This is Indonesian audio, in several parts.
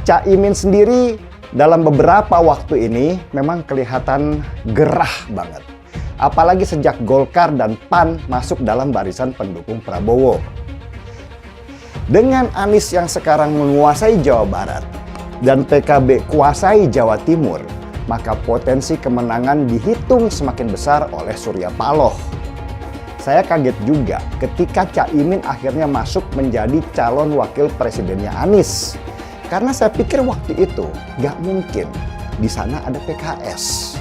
Caimin sendiri dalam beberapa waktu ini memang kelihatan gerah banget. Apalagi sejak Golkar dan PAN masuk dalam barisan pendukung Prabowo. Dengan Anies yang sekarang menguasai Jawa Barat dan PKB kuasai Jawa Timur, maka potensi kemenangan dihitung semakin besar oleh Surya Paloh. Saya kaget juga ketika Caimin akhirnya masuk menjadi calon wakil presidennya Anies. Karena saya pikir waktu itu gak mungkin di sana ada PKS.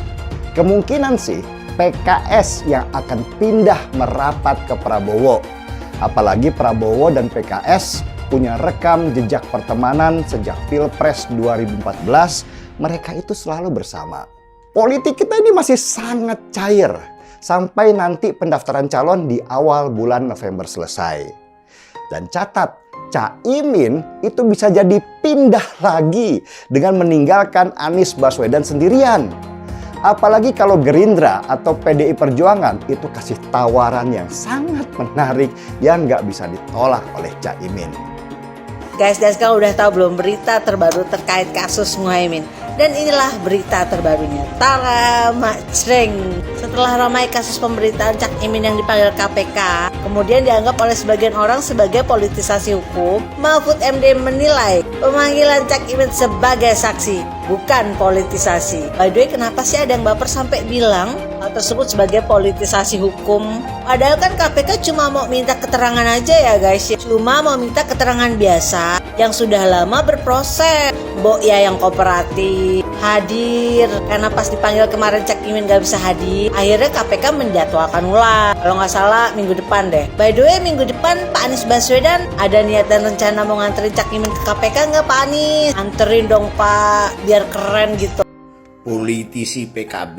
Kemungkinan sih PKS yang akan pindah merapat ke Prabowo. Apalagi Prabowo dan PKS punya rekam jejak pertemanan sejak Pilpres 2014. Mereka itu selalu bersama. Politik kita ini masih sangat cair sampai nanti pendaftaran calon di awal bulan November selesai. Dan catat, Caimin itu bisa jadi pindah lagi dengan meninggalkan Anies Baswedan sendirian. Apalagi kalau Gerindra atau PDI Perjuangan itu kasih tawaran yang sangat menarik yang nggak bisa ditolak oleh Caimin. Guys, kalian udah tahu belum berita terbaru terkait kasus Muhaimin? Dan inilah berita terbarunya. Tara Macreng. Setelah ramai kasus pemberitaan Cak Imin yang dipanggil KPK, kemudian dianggap oleh sebagian orang sebagai politisasi hukum, Mahfud MD menilai pemanggilan Cak Imin sebagai saksi, bukan politisasi. By the way, kenapa sih ada yang baper sampai bilang hal tersebut sebagai politisasi hukum? Padahal kan KPK cuma mau minta keterangan aja ya guys. Cuma mau minta keterangan biasa yang sudah lama berproses. Mbok ya yang kooperatif hadir, karena pas dipanggil kemarin Cak Imin gak bisa hadir, akhirnya KPK menjadwalkan ulang. Kalau nggak salah minggu depan deh. By the way, minggu depan Pak Anies Baswedan ada niat dan rencana mau nganterin Cak Imin ke KPK nggak Pak Anies? Anterin dong Pak, biar keren gitu. Politisi PKB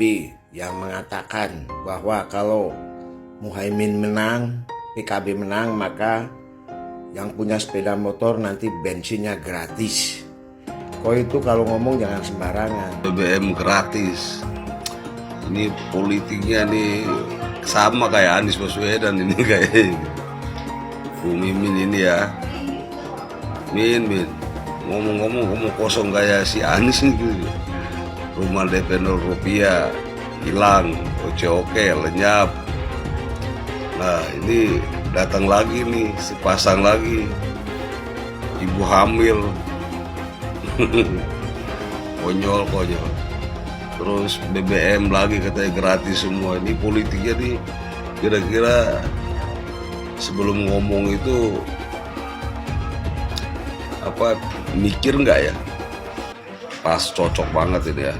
yang mengatakan bahwa kalau Muhaimin menang, PKB menang, maka yang punya sepeda motor nanti bensinnya gratis. Kok itu kalau ngomong jangan sembarangan. BBM gratis. Ini politiknya nih sama kayak Anies Baswedan ini kayak Bu Mimin ini ya. Min ngomong kosong kayak si Anies ini. Rumah DP 0 rupiah hilang, oke lenyap. Nah ini datang lagi nih, sepasang lagi ibu hamil. konyol. Terus BBM lagi katanya gratis semua. Ini politiknya nih kira-kira sebelum ngomong itu apa mikir nggak ya? Pas cocok banget ini ya,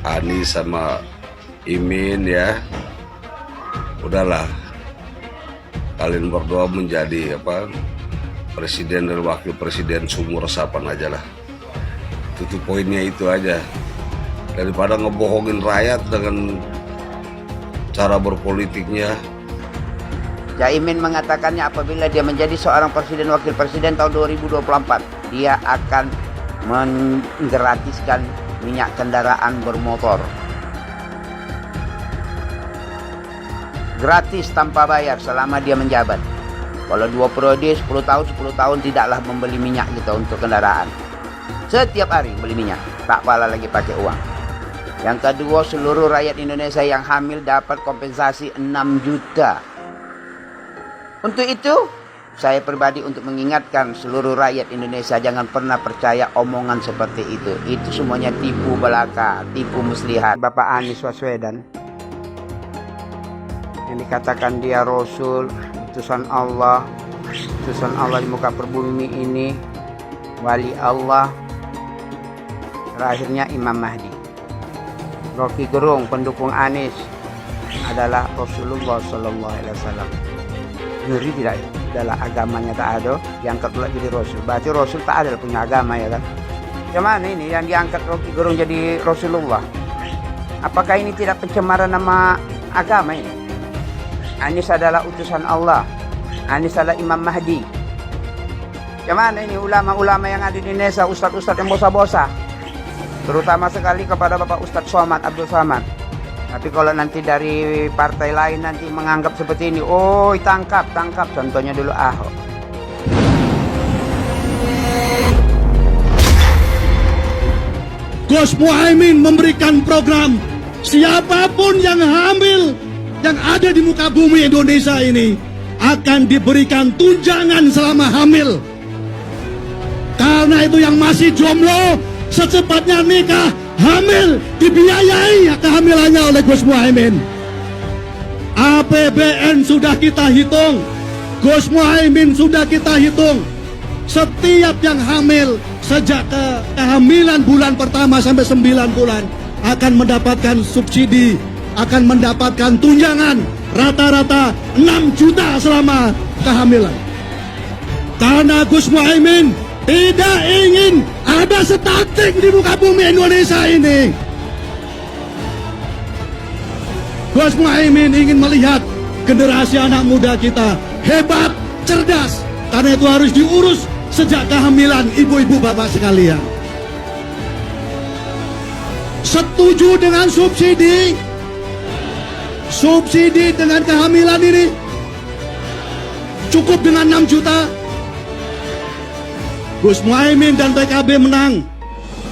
Anies sama Imin ya. Udahlah, kalian berdua menjadi apa, presiden dan wakil presiden sumur resapan aja lah. Itu poinnya itu aja. Daripada ngebohongin rakyat dengan cara berpolitiknya. Caimin mengatakannya apabila dia menjadi seorang presiden wakil presiden tahun 2024, dia akan menggratiskan minyak kendaraan bermotor. Gratis tanpa bayar selama dia menjabat. Kalau 2 periode 10 tahun tidaklah membeli minyak gitu untuk kendaraan. Setiap hari beli minyak, tak pala lagi pakai uang. Yang kedua, seluruh rakyat Indonesia yang hamil dapat kompensasi 6 juta. Untuk itu, saya pribadi untuk mengingatkan seluruh rakyat Indonesia jangan pernah percaya omongan seperti itu. Itu semuanya tipu belaka, tipu muslihat. Bapak Anies Baswedan yang dikatakan dia Rasul, utusan Allah di muka perbumi ini, wali Allah, terakhirnya Imam Mahdi. Rocky Gerung, pendukung Anies, adalah Rasulullah SAW. Ngeri tidak ya? Adalah agamanya tak ada, diangkat pula jadi Rasul. Berarti Rasul tak ada punya agama ya kan? Gimana ini yang diangkat Rocky Gerung jadi Rasulullah? Apakah ini tidak pencemaran nama agama ini? Anies adalah utusan Allah. Anies adalah Imam Mahdi. Gimana ini ulama-ulama yang ada di Indonesia, ustadz-ustadz yang bosa-bosa? Terutama sekali kepada Bapak Ustadz Somad Abdul Somad. Tapi kalau nanti dari partai lain nanti menganggap seperti ini, oh tangkap. Contohnya dulu Ahok. Gus Muhaimin memberikan program siapapun yang hamil yang ada di muka bumi Indonesia ini akan diberikan tunjangan selama hamil. Karena itu yang masih jomblo secepatnya nikah, hamil, dibiayai kehamilannya oleh Gus Muhaimin. APBN sudah kita hitung, Gus Muhaimin sudah kita hitung. Setiap yang hamil sejak kehamilan bulan pertama sampai 9 bulan akan mendapatkan subsidi, akan mendapatkan tunjangan rata-rata 6 juta selama kehamilan. Karena Gus Muhaimin tidak ingin ada stunting di muka bumi Indonesia ini. Gus Muhaimin ingin melihat generasi anak muda kita hebat, cerdas. Karena itu harus diurus sejak kehamilan ibu-ibu bapak sekalian. Setuju dengan subsidi? Subsidi dengan kehamilan ini cukup dengan 6 juta. Gus Muhaimin dan PKB menang.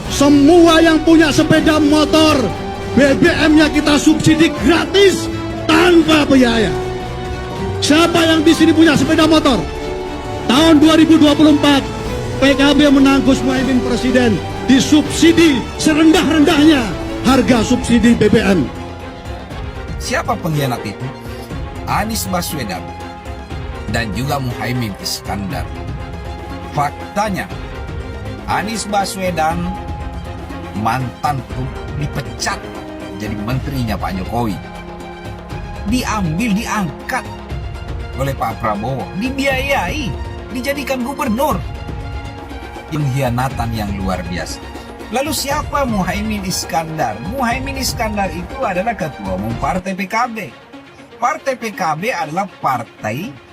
Semua yang punya sepeda motor, BBM-nya kita subsidi gratis tanpa biaya. Siapa yang di sini punya sepeda motor? Tahun 2024 PKB menang, Gus Muhaimin presiden, disubsidi serendah-rendahnya harga subsidi BBM. Siapa pengkhianat itu? Anies Baswedan dan juga Muhaimin Iskandar. Faktanya, Anies Baswedan mantan dipecat jadi menterinya Pak Jokowi. Diangkat oleh Pak Prabowo, dibiayai, dijadikan gubernur. Pengkhianatan yang luar biasa. Lalu siapa Muhaimin Iskandar? Muhaimin Iskandar itu adalah ketua umum Partai PKB. Partai PKB adalah partai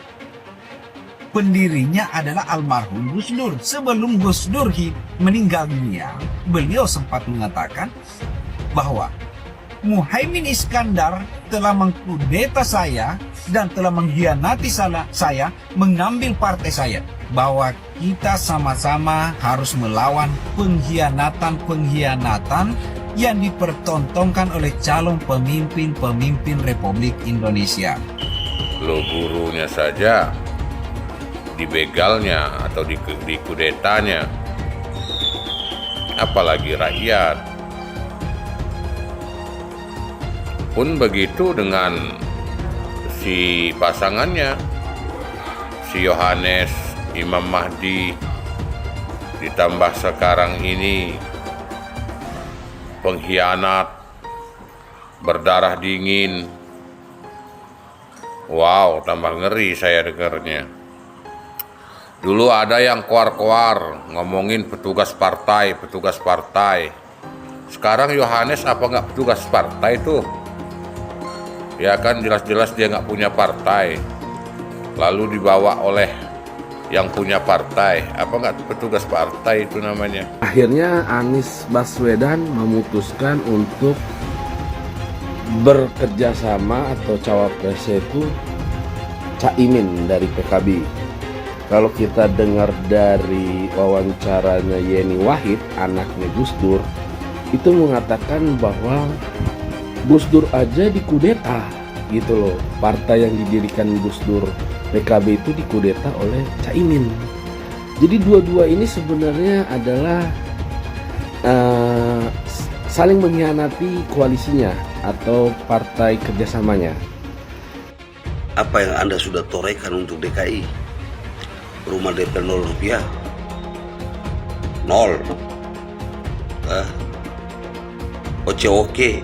pendirinya adalah almarhum Gus Dur. Sebelum Gus Dur meninggal dunia, beliau sempat mengatakan bahwa Muhaimin Iskandar telah mengkudeta saya dan telah mengkhianati saya, mengambil partai saya. Bahwa kita sama-sama harus melawan pengkhianatan yang dipertontonkan oleh calon pemimpin Republik Indonesia. Lo gurunya saja dibegalnya atau dikudetanya, apalagi rakyat. Pun begitu dengan si pasangannya, si Yohanes Imam Mahdi, ditambah sekarang ini pengkhianat, berdarah dingin. Wow, tambah ngeri saya dengarnya. Dulu ada yang koar-koar ngomongin petugas partai. Sekarang Yohanes apa nggak petugas partai tuh? Ya kan jelas-jelas dia nggak punya partai. Lalu dibawa oleh yang punya partai. Apa nggak petugas partai itu namanya? Akhirnya Anies Baswedan memutuskan untuk bekerja sama atau cawapresnya itu Caimin dari PKB. Kalau kita dengar dari wawancaranya Yeni Wahid, anaknya Gus Dur, itu mengatakan bahwa Gus Dur aja dikudeta gitu loh. Partai yang didirikan Gus Dur, PKB itu dikudeta oleh Caimin. Jadi dua-dua ini sebenarnya adalah saling mengkhianati koalisinya atau partai kerjasamanya. Apa yang Anda sudah torehkan untuk DKI? Rumah DP 0 rupiah, 0. OCOK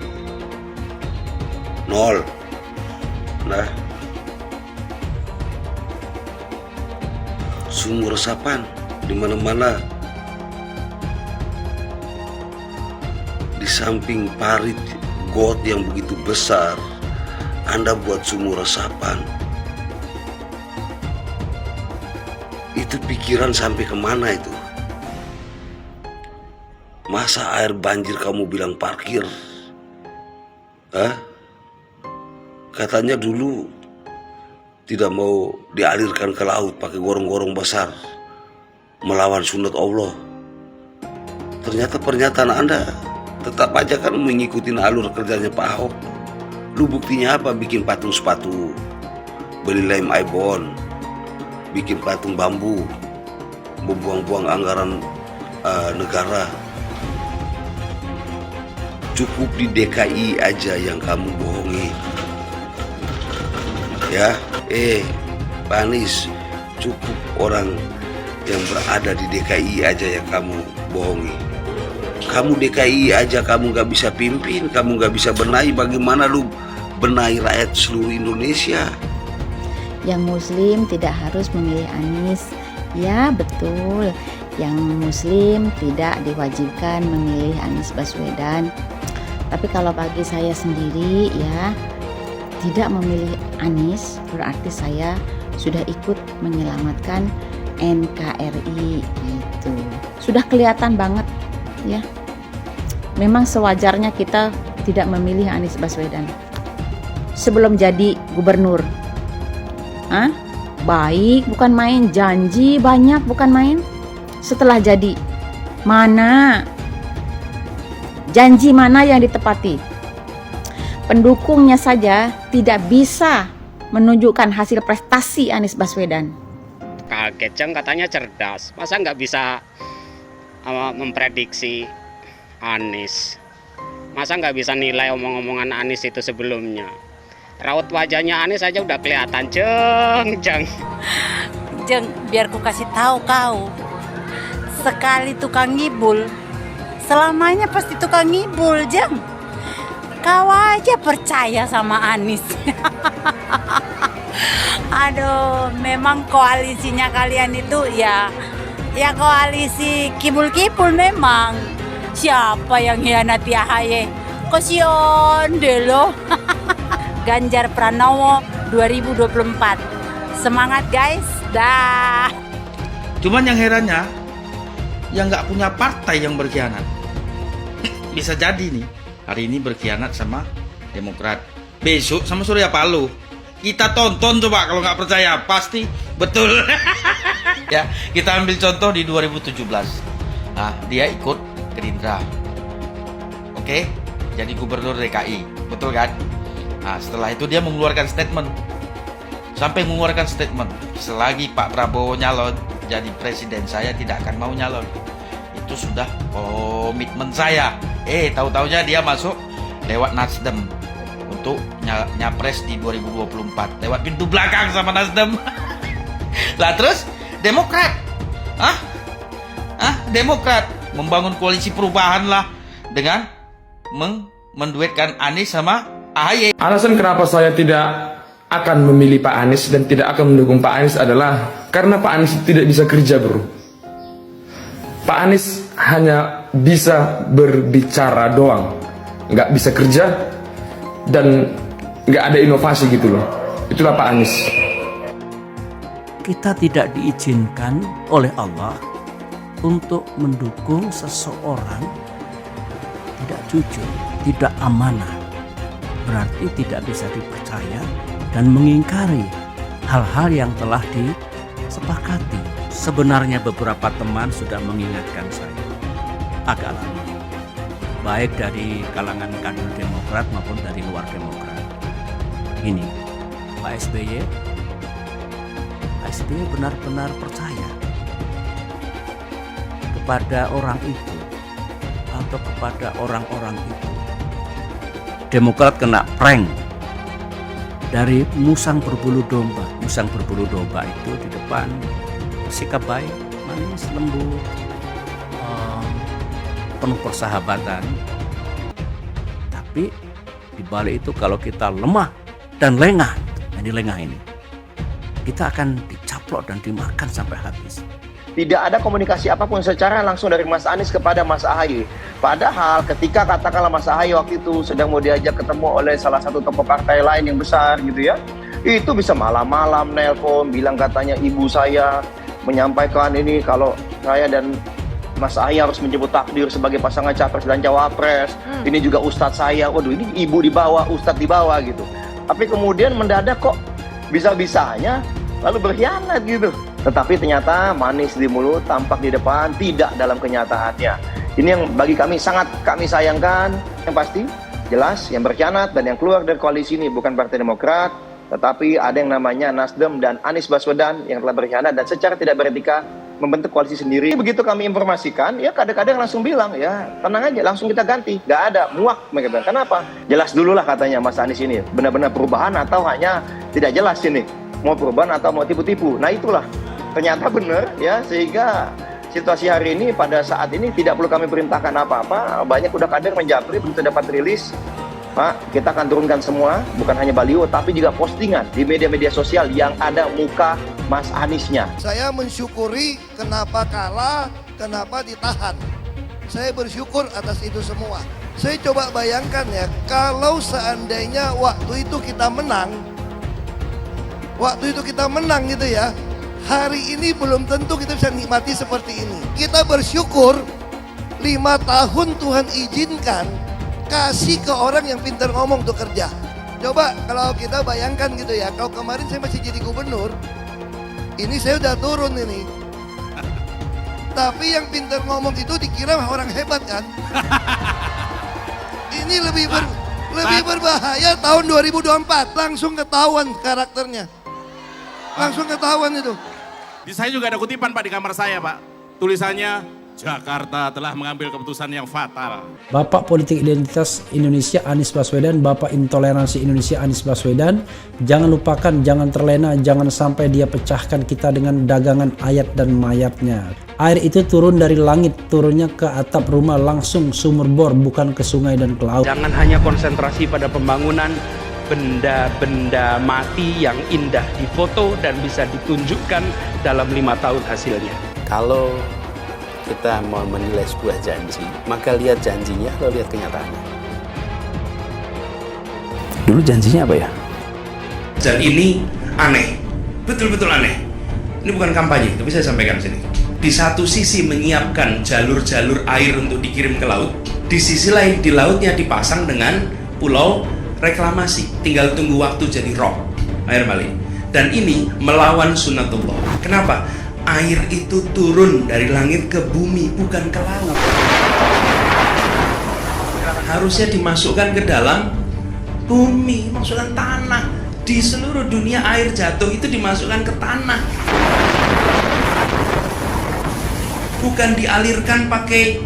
0. Nah, sumur resapan di mana-mana. Di samping parit got yang begitu besar, Anda buat sumur resapan. Itu pikiran sampai kemana itu? Masa air banjir kamu bilang parkir? Katanya dulu tidak mau dialirkan ke laut pakai gorong-gorong besar, melawan sunat Allah. Ternyata pernyataan Anda tetap aja kan mengikuti alur kerjanya Pak Ahok. Lu buktinya apa? Bikin patung sepatu, beli lem ibon, bikin patung bambu, membuang-buang anggaran negara. Cukup di DKI aja yang kamu bohongi. Ya, Pak Anies, cukup orang yang berada di DKI aja yang kamu bohongi. Kamu DKI aja kamu gak bisa pimpin, kamu gak bisa benahi, bagaimana lu benahi rakyat seluruh Indonesia? Yang Muslim tidak harus memilih Anies. Ya betul, yang Muslim tidak diwajibkan memilih Anies Baswedan. Tapi kalau bagi saya sendiri ya, tidak memilih Anies berarti saya sudah ikut menyelamatkan NKRI gitu. Sudah kelihatan banget ya. Memang sewajarnya kita tidak memilih Anies Baswedan sebelum jadi gubernur. Baik bukan main, janji banyak bukan main. Setelah jadi, mana janji mana yang ditepati? Pendukungnya saja tidak bisa menunjukkan hasil prestasi Anies Baswedan. Kaget, Jeng, katanya cerdas. Masa nggak bisa memprediksi Anies? Masa nggak bisa nilai omong-omongan Anies itu sebelumnya? Raut wajahnya Anies aja udah kelihatan, Jeng. Jeng, biar ku kasih tahu kau. Sekali tukang ngibul, selamanya pasti tukang ngibul, Jeng. Kau aja percaya sama Anies. Aduh, memang koalisinya kalian itu ya koalisi kibul-kibul memang. Siapa yang hianati AHY? Kasian deh lo. Ganjar Pranowo 2024. Semangat guys, dah. Cuman yang herannya, yang nggak punya partai yang berkhianat. Bisa jadi nih, hari ini berkhianat sama Demokrat, besok sama Surya Paloh. Kita tonton coba, kalau nggak percaya pasti betul. Ya, kita ambil contoh di 2017. Nah, dia ikut Gerindra. Oke, jadi gubernur DKI, betul kan? Nah, setelah itu dia mengeluarkan statement. Sampai mengeluarkan statement, selagi Pak Prabowo nyalon jadi presiden, saya tidak akan mau nyalon. Itu sudah komitmen saya. Tahu-taunya dia masuk lewat Nasdem untuk nyapres di 2024 lewat pintu belakang sama Nasdem. Lah terus Demokrat, Demokrat membangun koalisi perubahan lah dengan menduetkan Anies sama AHY. Alasan kenapa saya tidak akan memilih Pak Anies dan tidak akan mendukung Pak Anies adalah karena Pak Anies tidak bisa kerja, bro. Pak Anies hanya bisa berbicara doang, nggak bisa kerja dan nggak ada inovasi gitu loh. Itulah Pak Anies. Kita tidak diizinkan oleh Allah untuk mendukung seseorang tidak jujur, tidak amanah. Berarti tidak bisa dipercaya dan mengingkari hal-hal yang telah disepakati. Sebenarnya beberapa teman sudah mengingatkan saya agak lama, baik dari kalangan kader Demokrat maupun dari luar Demokrat. Ini Pak SBY benar-benar percaya kepada orang itu atau kepada orang-orang itu. Demokrat kena prank dari musang berbulu domba. Musang berbulu domba itu di depan sikap baik, manis, lembut, penuh persahabatan. Tapi di balik itu kalau kita lemah dan lengah, ini kita akan dicaplok dan dimakan sampai habis. Tidak ada komunikasi apapun secara langsung dari Mas Anies kepada Mas AHY. Padahal ketika katakanlah Mas AHY waktu itu sedang mau diajak ketemu oleh salah satu tokoh partai lain yang besar gitu ya, itu bisa malam-malam nelpon bilang katanya ibu saya menyampaikan ini kalau saya dan Mas AHY harus menyebut takdir sebagai pasangan capres dan cawapres. Ini juga ustadz saya. Waduh, ini ibu di bawah, ustadz di bawah gitu. Tapi kemudian mendadak kok bisa-bisanya lalu berkhianat gitu. Tetapi ternyata manis di mulut, tampak di depan, tidak dalam kenyataannya. Ini yang bagi kami sangat kami sayangkan. Yang pasti jelas yang berkhianat dan yang keluar dari koalisi ini bukan Partai Demokrat, tetapi ada yang namanya Nasdem dan Anies Baswedan yang telah berkhianat dan secara tidak beretika membentuk koalisi sendiri. Begitu kami informasikan, ya kadang-kadang langsung bilang, ya tenang aja, langsung kita ganti. Gak ada, muak mereka bilang. Kenapa? Jelas dulu lah katanya Mas Anies ini, benar-benar perubahan atau hanya tidak jelas ini, mau perubahan atau mau tipu-tipu. Nah itulah, ternyata benar ya, sehingga situasi hari ini pada saat ini tidak perlu kami perintahkan apa-apa. Banyak udah kader menjapri begitu dapat rilis, Pak, kita akan turunkan semua, bukan hanya baliho, tapi juga postingan di media-media sosial yang ada muka Mas Aniesnya. Saya mensyukuri kenapa kalah, kenapa ditahan. Saya bersyukur atas itu semua. Saya coba bayangkan ya, kalau seandainya waktu itu kita menang gitu ya, hari ini belum tentu kita bisa nikmati seperti ini. Kita bersyukur 5 tahun Tuhan izinkan kasih ke orang yang pintar ngomong untuk kerja. Coba kalau kita bayangkan gitu ya, kalau kemarin saya masih jadi gubernur, ini saya udah turun ini. Tapi yang pintar ngomong itu dikira orang hebat kan? Ini lebih berbahaya tahun 2024. Langsung ketahuan karakternya. Langsung ketahuan itu. Di saya juga ada kutipan Pak di kamar saya Pak. Tulisannya, Jakarta telah mengambil keputusan yang fatal. Bapak Politik Identitas Indonesia Anies Baswedan, Bapak Intoleransi Indonesia Anies Baswedan. Jangan lupakan, jangan terlena, jangan sampai dia pecahkan kita dengan dagangan ayat dan mayatnya. Air itu turun dari langit, turunnya ke atap rumah langsung sumur bor, bukan ke sungai dan ke laut. Jangan hanya konsentrasi pada pembangunan benda-benda mati yang indah difoto dan bisa ditunjukkan dalam 5 tahun hasilnya. Kalau kita mau menilai sebuah janji, maka lihat janjinya, lalu lihat kenyataannya. Dulu janjinya apa ya? Dan ini aneh, betul-betul aneh. Ini bukan kampanye, tapi saya sampaikan sini. Di satu sisi menyiapkan jalur-jalur air untuk dikirim ke laut, di sisi lain di lautnya dipasang dengan pulau reklamasi, tinggal tunggu waktu jadi rock, air balik. Dan ini melawan sunatullah. Kenapa? Air itu turun dari langit ke bumi, bukan ke laut. Harusnya dimasukkan ke dalam bumi, masukkan tanah. Di seluruh dunia air jatuh itu dimasukkan ke tanah, bukan dialirkan pakai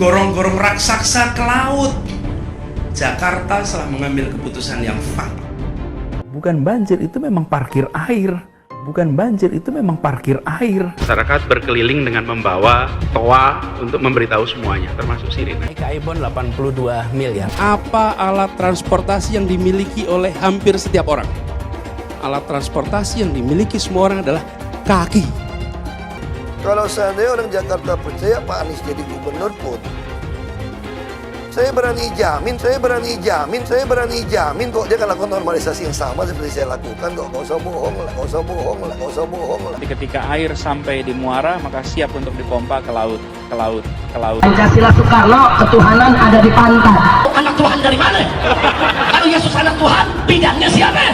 gorong-gorong raksasa ke laut. Jakarta telah mengambil keputusan yang fatal. Bukan banjir, itu memang parkir air. Bukan banjir, itu memang parkir air. Masyarakat berkeliling dengan membawa toa untuk memberitahu semuanya, termasuk sirine. Ibon 82 miliar. Apa alat transportasi yang dimiliki oleh hampir setiap orang? Alat transportasi yang dimiliki semua orang adalah kaki. Kalau seandainya orang Jakarta percaya Pak Anies jadi gubernur pun, saya berani jamin kok dia akan lakukan normalisasi yang sama seperti saya lakukan kok. Gak usah bohong lah. Ketika air sampai di muara, maka siap untuk dipompa ke laut. Pancasila Soekarno, ketuhanan ada di pantai. Anak Tuhan dari mana? Kalau Yesus anak Tuhan, bidangnya siapa?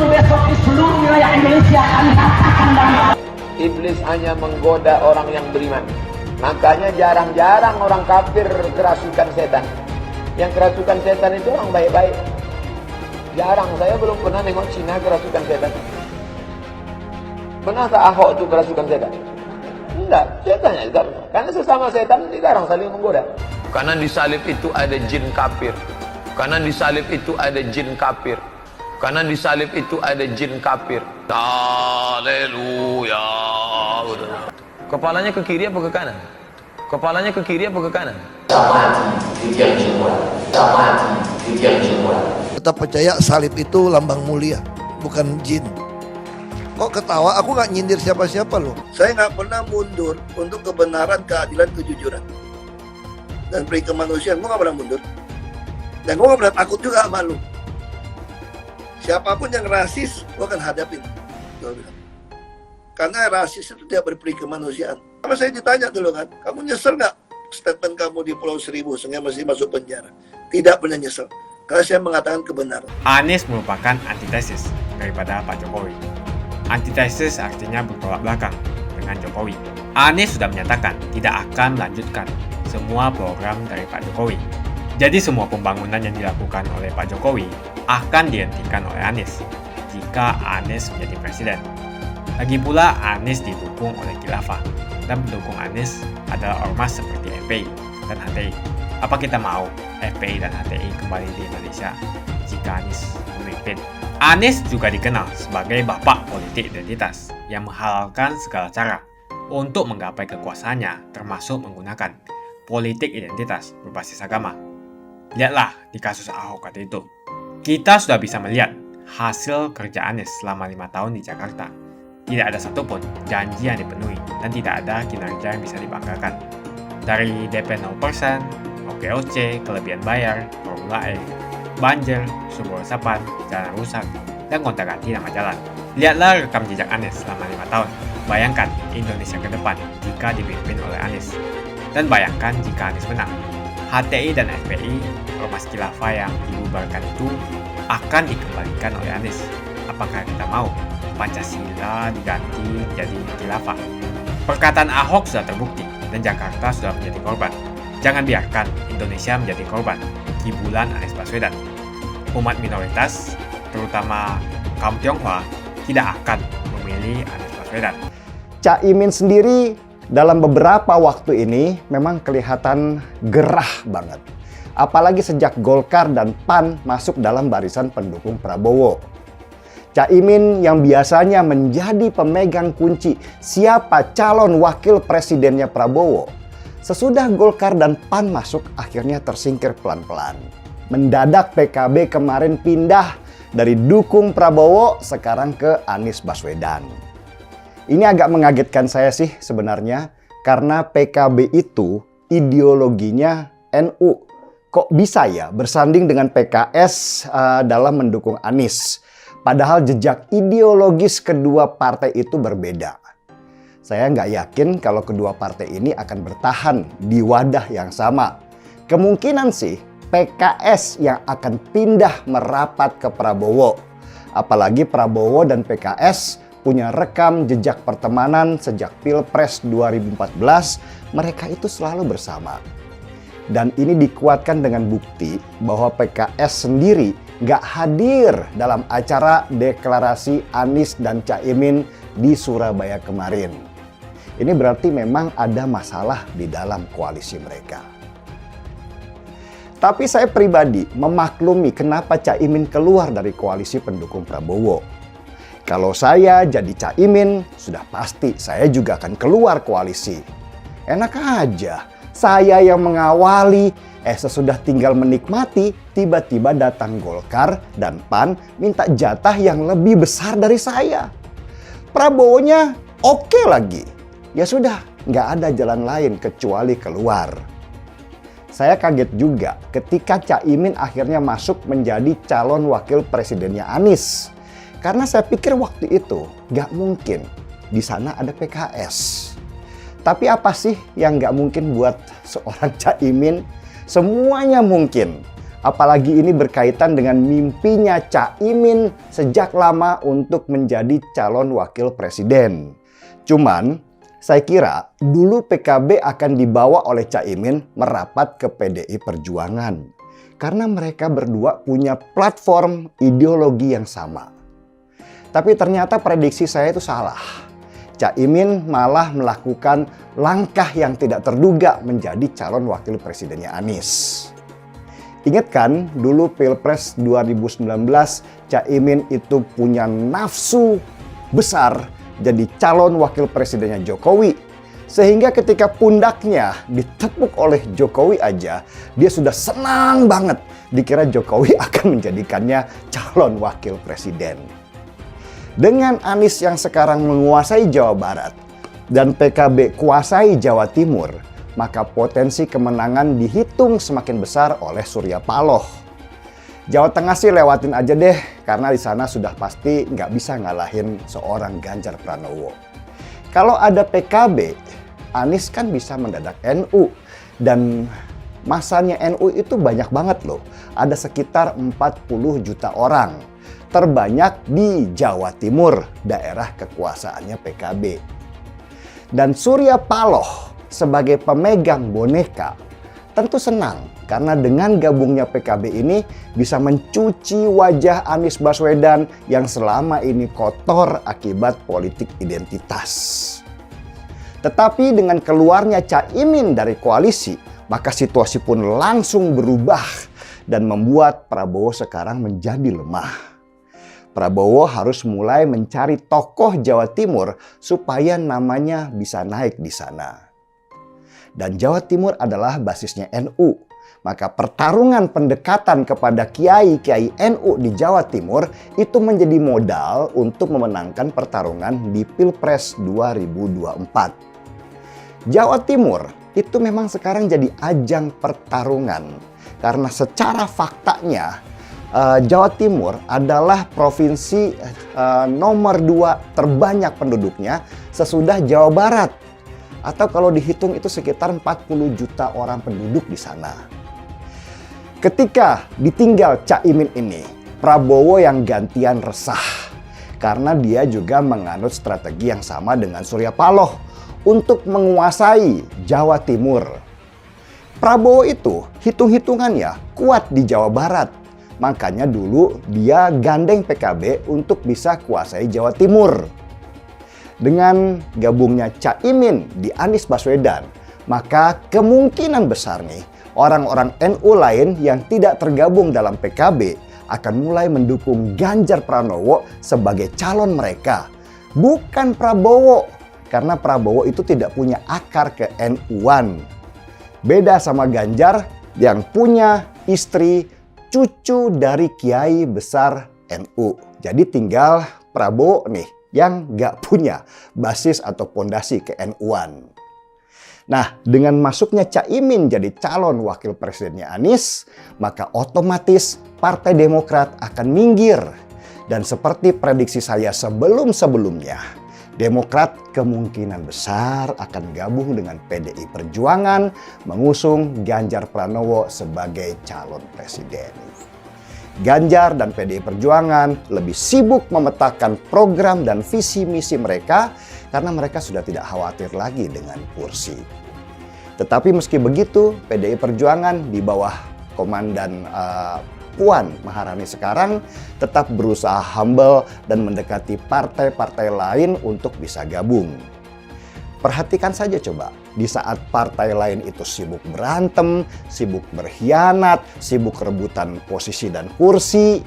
Besok di seluruh wilayah Indonesia kami katakan dan Iblis hanya menggoda orang yang beriman. Makanya jarang-jarang orang kafir kerasukan setan. Yang kerasukan setan itu orang baik-baik. Jarang, saya belum pernah nengok Cina kerasukan setan. Pernah tak Ahok itu kerasukan setan? Enggak, setannya juga. Karena sesama setan dilarang saling menggoda. Karena di salib itu ada jin kafir. Karena di salib itu ada jin kafir. Karena di salib itu ada jin kafir. Haleluya. Kepalanya ke kiri apa ke kanan? Kepalanya ke kiri apa ke kanan? Tetap percaya salib itu lambang mulia, bukan jin. Kok ketawa? Aku nggak nyindir siapa-siapa loh. Saya nggak pernah mundur untuk kebenaran, keadilan, kejujuran dan peri kemanusiaan. Gue nggak pernah mundur. Dan gue nggak pernah takut juga sama lu. Siapapun yang rasis, gue akan hadapin. Gue bilang. Karena rasis itu tidak berperi kemanusiaan. Kalau saya ditanya dulu kan, kamu nyesel nggak statement kamu di Pulau Seribu sehingga masih masuk penjara? Tidak pernah nyesel. Karena saya mengatakan kebenaran. Anies merupakan antitesis daripada Pak Jokowi. Antitesis artinya bertolak belakang dengan Jokowi. Anies sudah menyatakan tidak akan melanjutkan semua program dari Pak Jokowi. Jadi semua pembangunan yang dilakukan oleh Pak Jokowi akan dihentikan oleh Anies jika Anies menjadi presiden. Lagi pula Anies didukung oleh khilafah dan pendukung Anies adalah ormas seperti FPI dan HTI. Apa kita mau FPI dan HTI kembali di Indonesia jika Anies memimpin? Anies juga dikenal sebagai bapak politik identitas yang menghalalkan segala cara untuk menggapai kekuasaannya, termasuk menggunakan politik identitas berbasis agama. Lihatlah di kasus Ahok waktu itu. Kita sudah bisa melihat hasil kerja Anies selama 5 tahun di Jakarta. Tidak ada satupun janji yang dipenuhi dan tidak ada kinerja yang bisa dibanggakan. Dari DP 0%, OKOC, kelebihan bayar, Formula E, banjir, sumber resapan, jalan rusak, dan gonta-ganti nama jalan. Lihatlah rekam jejak Anies selama 5 tahun. Bayangkan Indonesia ke depan jika dipimpin oleh Anies. Dan bayangkan jika Anies menang. HTI dan FPI, ormas khilafah yang dibubarkan itu akan dikembalikan oleh Anies. Apakah kita mau Pancasila diganti jadi khilafah? Perkataan Ahok sudah terbukti dan Jakarta sudah menjadi korban. Jangan biarkan Indonesia menjadi korban kibulan Anies Baswedan. Umat minoritas, terutama kaum Tionghoa, tidak akan memilih Anies Baswedan. Cak Imin sendiri dalam beberapa waktu ini memang kelihatan gerah banget. Apalagi sejak Golkar dan PAN masuk dalam barisan pendukung Prabowo. Cak Imin yang biasanya menjadi pemegang kunci siapa calon wakil presidennya Prabowo, sesudah Golkar dan PAN masuk akhirnya tersingkir pelan-pelan. Mendadak PKB kemarin pindah dari dukung Prabowo sekarang ke Anies Baswedan. Ini agak mengagetkan saya sih sebenarnya karena PKB itu ideologinya NU. Kok bisa ya bersanding dengan PKS dalam mendukung Anies? Padahal jejak ideologis kedua partai itu berbeda. Saya nggak yakin kalau kedua partai ini akan bertahan di wadah yang sama. Kemungkinan sih PKS yang akan pindah merapat ke Prabowo. Apalagi Prabowo dan PKS punya rekam jejak pertemanan sejak Pilpres 2014, mereka itu selalu bersama. Dan ini dikuatkan dengan bukti bahwa PKS sendiri nggak hadir dalam acara deklarasi Anies dan Cak Imin di Surabaya kemarin. Ini berarti memang ada masalah di dalam koalisi mereka. Tapi saya pribadi memaklumi kenapa Cak Imin keluar dari koalisi pendukung Prabowo. Kalau saya jadi Cak Imin, sudah pasti saya juga akan keluar koalisi. Enak aja, saya yang mengawali, sesudah tinggal menikmati, tiba-tiba datang Golkar dan PAN minta jatah yang lebih besar dari saya. Prabowo-nya oke lagi. Ya sudah, nggak ada jalan lain kecuali keluar. Saya kaget juga ketika Cak Imin akhirnya masuk menjadi calon wakil presidennya Anies. Karena saya pikir waktu itu nggak mungkin di sana ada PKS. Tapi apa sih yang nggak mungkin buat seorang Cak Imin? Semuanya mungkin. Apalagi ini berkaitan dengan mimpinya Cak Imin sejak lama untuk menjadi calon wakil presiden. Cuman saya kira dulu PKB akan dibawa oleh Cak Imin merapat ke PDI Perjuangan. Karena mereka berdua punya platform ideologi yang sama. Tapi ternyata prediksi saya itu salah. Cak Imin malah melakukan langkah yang tidak terduga menjadi calon wakil presidennya Anies. Ingat kan dulu Pilpres 2019 Cak Imin itu punya nafsu besar jadi calon wakil presidennya Jokowi. Sehingga ketika pundaknya ditepuk oleh Jokowi aja, dia sudah senang banget dikira Jokowi akan menjadikannya calon wakil presiden. Dengan Anies yang sekarang menguasai Jawa Barat dan PKB kuasai Jawa Timur, maka potensi kemenangan dihitung semakin besar oleh Surya Paloh. Jawa Tengah sih lewatin aja deh, karena di sana sudah pasti nggak bisa ngalahin seorang Ganjar Pranowo. Kalau ada PKB, Anies kan bisa mendadak NU. Dan masanya NU itu banyak banget loh. Ada sekitar 40 juta orang. Terbanyak di Jawa Timur, daerah kekuasaannya PKB. Dan Surya Paloh sebagai pemegang boneka tentu senang karena dengan gabungnya PKB ini bisa mencuci wajah Anies Baswedan yang selama ini kotor akibat politik identitas. Tetapi dengan keluarnya Caimin dari koalisi, maka situasi pun langsung berubah dan membuat Prabowo sekarang menjadi lemah. Prabowo harus mulai mencari tokoh Jawa Timur supaya namanya bisa naik di sana. Dan Jawa Timur adalah basisnya NU. Maka pertarungan pendekatan kepada kiai-kiai NU di Jawa Timur itu menjadi modal untuk memenangkan pertarungan di Pilpres 2024. Jawa Timur itu memang sekarang jadi ajang pertarungan. Karena secara faktanya Jawa Timur adalah provinsi nomor 2 terbanyak penduduknya sesudah Jawa Barat. Atau kalau dihitung itu sekitar 40 juta orang penduduk di sana. Ketika ditinggal Caimin ini, Prabowo yang gantian resah. Karena dia juga menganut strategi yang sama dengan Surya Paloh untuk menguasai Jawa Timur. Prabowo itu hitung-hitungannya kuat di Jawa Barat. Makanya dulu dia gandeng PKB untuk bisa kuasai Jawa Timur. Dengan gabungnya Caimin di Anies Baswedan, maka kemungkinan besar nih orang-orang NU lain yang tidak tergabung dalam PKB akan mulai mendukung Ganjar Pranowo sebagai calon mereka. Bukan Prabowo, karena Prabowo itu tidak punya akar ke NU-an. Beda sama Ganjar yang punya istri cucu dari kiai besar NU. Jadi tinggal Prabowo nih yang gak punya basis atau pondasi ke NU-an. Nah, dengan masuknya Caimin jadi calon wakil presidennya Anies, maka otomatis Partai Demokrat akan minggir. Dan seperti prediksi saya sebelum-sebelumnya, Demokrat kemungkinan besar akan gabung dengan PDI Perjuangan mengusung Ganjar Pranowo sebagai calon presiden. Ganjar dan PDI Perjuangan lebih sibuk memetakan program dan visi misi mereka karena mereka sudah tidak khawatir lagi dengan kursi. Tetapi meski begitu, PDI Perjuangan di bawah komandan Puan Maharani sekarang tetap berusaha humble dan mendekati partai-partai lain untuk bisa gabung. Perhatikan saja coba, di saat partai lain itu sibuk berantem, sibuk berkhianat, sibuk rebutan posisi dan kursi,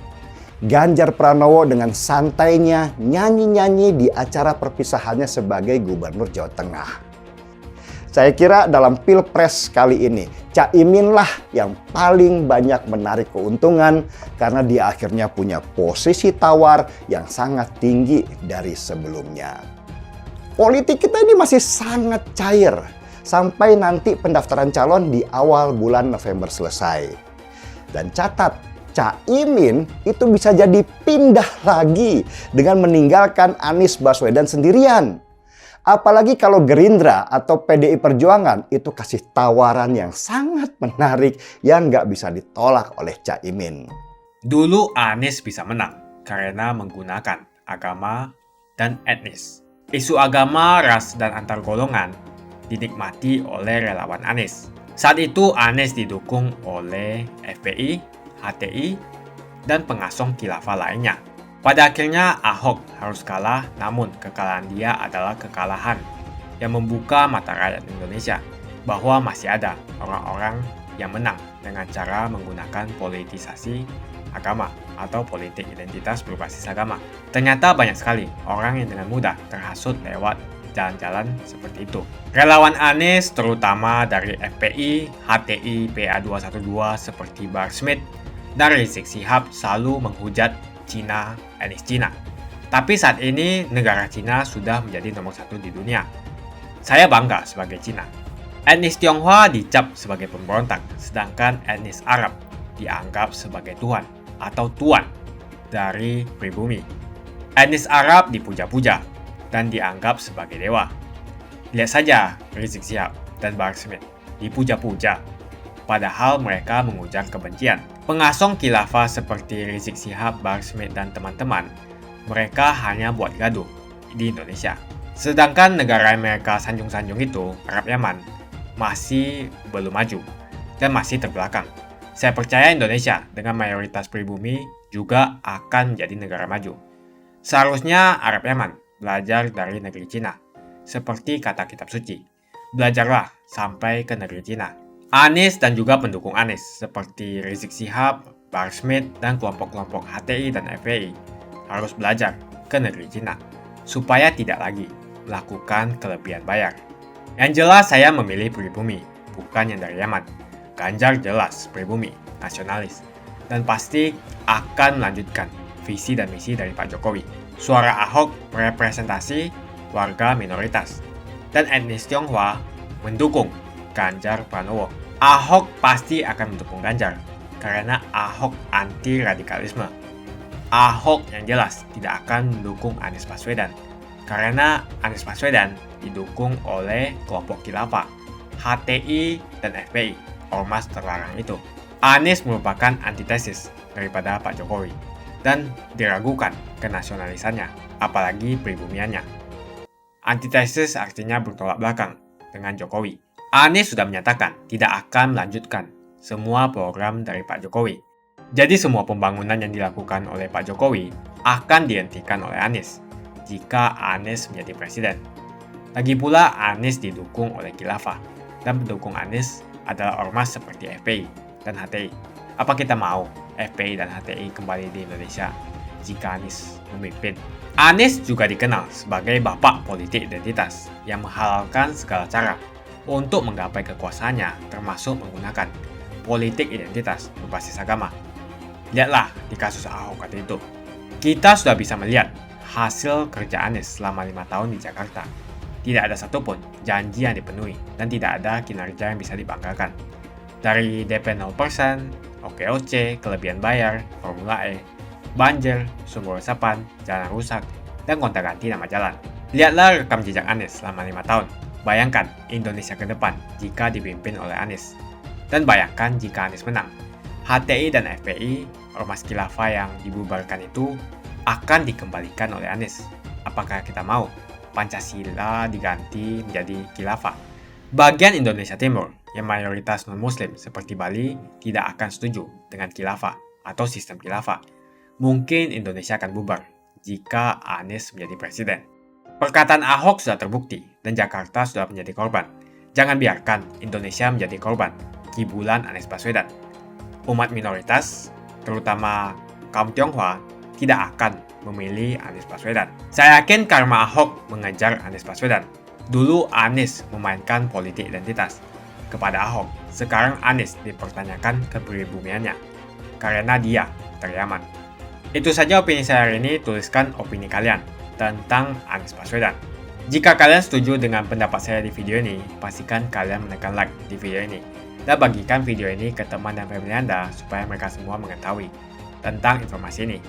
Ganjar Pranowo dengan santainya nyanyi-nyanyi di acara perpisahannya sebagai Gubernur Jawa Tengah. Saya kira dalam Pilpres kali ini, Caimin lah yang paling banyak menarik keuntungan karena dia akhirnya punya posisi tawar yang sangat tinggi dari sebelumnya. Politik kita ini masih sangat cair sampai nanti pendaftaran calon di awal bulan November selesai. Dan catat, Caimin itu bisa jadi pindah lagi dengan meninggalkan Anies Baswedan sendirian. Apalagi kalau Gerindra atau PDI Perjuangan itu kasih tawaran yang sangat menarik yang nggak bisa ditolak oleh Caimin. Dulu Anies bisa menang karena menggunakan agama dan etnis. Isu agama, ras, dan antar golongan dinikmati oleh relawan Anies. Saat itu Anies didukung oleh FPI, HTI, dan pengasong khilafah lainnya. Pada akhirnya Ahok harus kalah, namun kekalahan dia adalah kekalahan yang membuka mata rakyat Indonesia bahwa masih ada orang-orang yang menang dengan cara menggunakan politisasi agama atau politik identitas berbasis agama. Ternyata banyak sekali orang yang dengan mudah terhasut lewat jalan-jalan seperti itu. Relawan Anies terutama dari FPI, HTI, PA212 seperti Bahar Smith dan Rizik Syihab selalu menghujat Cina, etnis Cina. Tapi saat ini negara Cina sudah menjadi nomor 1 di dunia. Saya bangga sebagai Cina. Etnis Tionghoa dicap sebagai pemberontak, sedangkan etnis Arab dianggap sebagai Tuhan atau tuan dari pribumi. Etnis Arab dipuja-puja dan dianggap sebagai dewa. Lihat saja Rizik Syihab dan Bahar Smith dipuja-puja, padahal mereka mengujar kebencian. Pengasong khilafah seperti Rizik Syihab, Bahar Smith, dan teman-teman, mereka hanya buat gaduh di Indonesia. Sedangkan negara mereka sanjung-sanjung itu, Arab Yaman, masih belum maju dan masih terbelakang. Saya percaya Indonesia dengan mayoritas pribumi juga akan menjadi negara maju. Seharusnya Arab Yaman belajar dari negeri Cina. Seperti kata kitab suci, belajarlah sampai ke negeri Cina. Anies dan juga pendukung Anies seperti Rizik Syihab, Bahar Smith, dan kelompok-kelompok HTI dan FPI harus belajar ke negeri Cina supaya tidak lagi melakukan kelebihan bayar. Yang jelas saya memilih pribumi, bukan yang dari Yaman. Ganjar jelas pribumi, nasionalis, dan pasti akan melanjutkan visi dan misi dari Pak Jokowi. Suara Ahok merepresentasi warga minoritas, dan etnis Tionghoa mendukung Ganjar Pranowo. Ahok pasti akan mendukung Ganjar, karena Ahok anti radikalisme. Ahok yang jelas tidak akan mendukung Anies Baswedan, karena Anies Baswedan didukung oleh kelompok khilafah, HTI, dan FPI, ormas terlarang itu. Anies merupakan antitesis daripada Pak Jokowi, dan diragukan kenasionalisannya, apalagi pribumiannya. Antitesis artinya bertolak belakang dengan Jokowi. Anies sudah menyatakan tidak akan melanjutkan semua program dari Pak Jokowi. Jadi semua pembangunan yang dilakukan oleh Pak Jokowi akan dihentikan oleh Anies jika Anies menjadi presiden. Lagi pula Anies didukung oleh khilafah, dan pendukung Anies adalah ormas seperti FPI dan HTI. Apa kita mau FPI dan HTI kembali di Indonesia jika Anies memimpin? Anies juga dikenal sebagai bapak politik identitas yang menghalalkan segala cara untuk menggapai kekuasaannya, termasuk menggunakan politik identitas berbasis agama. Lihatlah di kasus Ahok waktu itu. Kita sudah bisa melihat hasil kerja Anies selama 5 tahun di Jakarta. Tidak ada satupun janji yang dipenuhi dan tidak ada kinerja yang bisa dibanggakan. Dari DP 0%, OKOC, kelebihan bayar, Formula E, banjir, sumber resapan, jalan rusak, dan gonta-ganti nama jalan. Lihatlah rekam jejak Anies selama 5 tahun. Bayangkan Indonesia ke depan jika dipimpin oleh Anies. Dan bayangkan jika Anies menang. HTI dan FPI, ormas khilafah yang dibubarkan itu, akan dikembalikan oleh Anies. Apakah kita mau Pancasila diganti menjadi khilafah? Bagian Indonesia Timur yang mayoritas non-muslim seperti Bali tidak akan setuju dengan khilafah atau sistem khilafah. Mungkin Indonesia akan bubar jika Anies menjadi presiden. Perkataan Ahok sudah terbukti dan Jakarta sudah menjadi korban. Jangan biarkan Indonesia menjadi korban kibulan Anies Baswedan. Umat minoritas, terutama kaum Tionghoa, tidak akan memilih Anies Baswedan. Saya yakin karma Ahok mengejar Anies Baswedan. Dulu Anies memainkan politik identitas kepada Ahok. Sekarang Anies dipertanyakan kepribumiannya karena dia dari Yaman. Itu saja opini saya hari ini. Tuliskan opini kalian tentang Anies Baswedan. Jika kalian setuju dengan pendapat saya di video ini, pastikan kalian menekan like di video ini dan bagikan video ini ke teman dan family Anda supaya mereka semua mengetahui tentang informasi ini.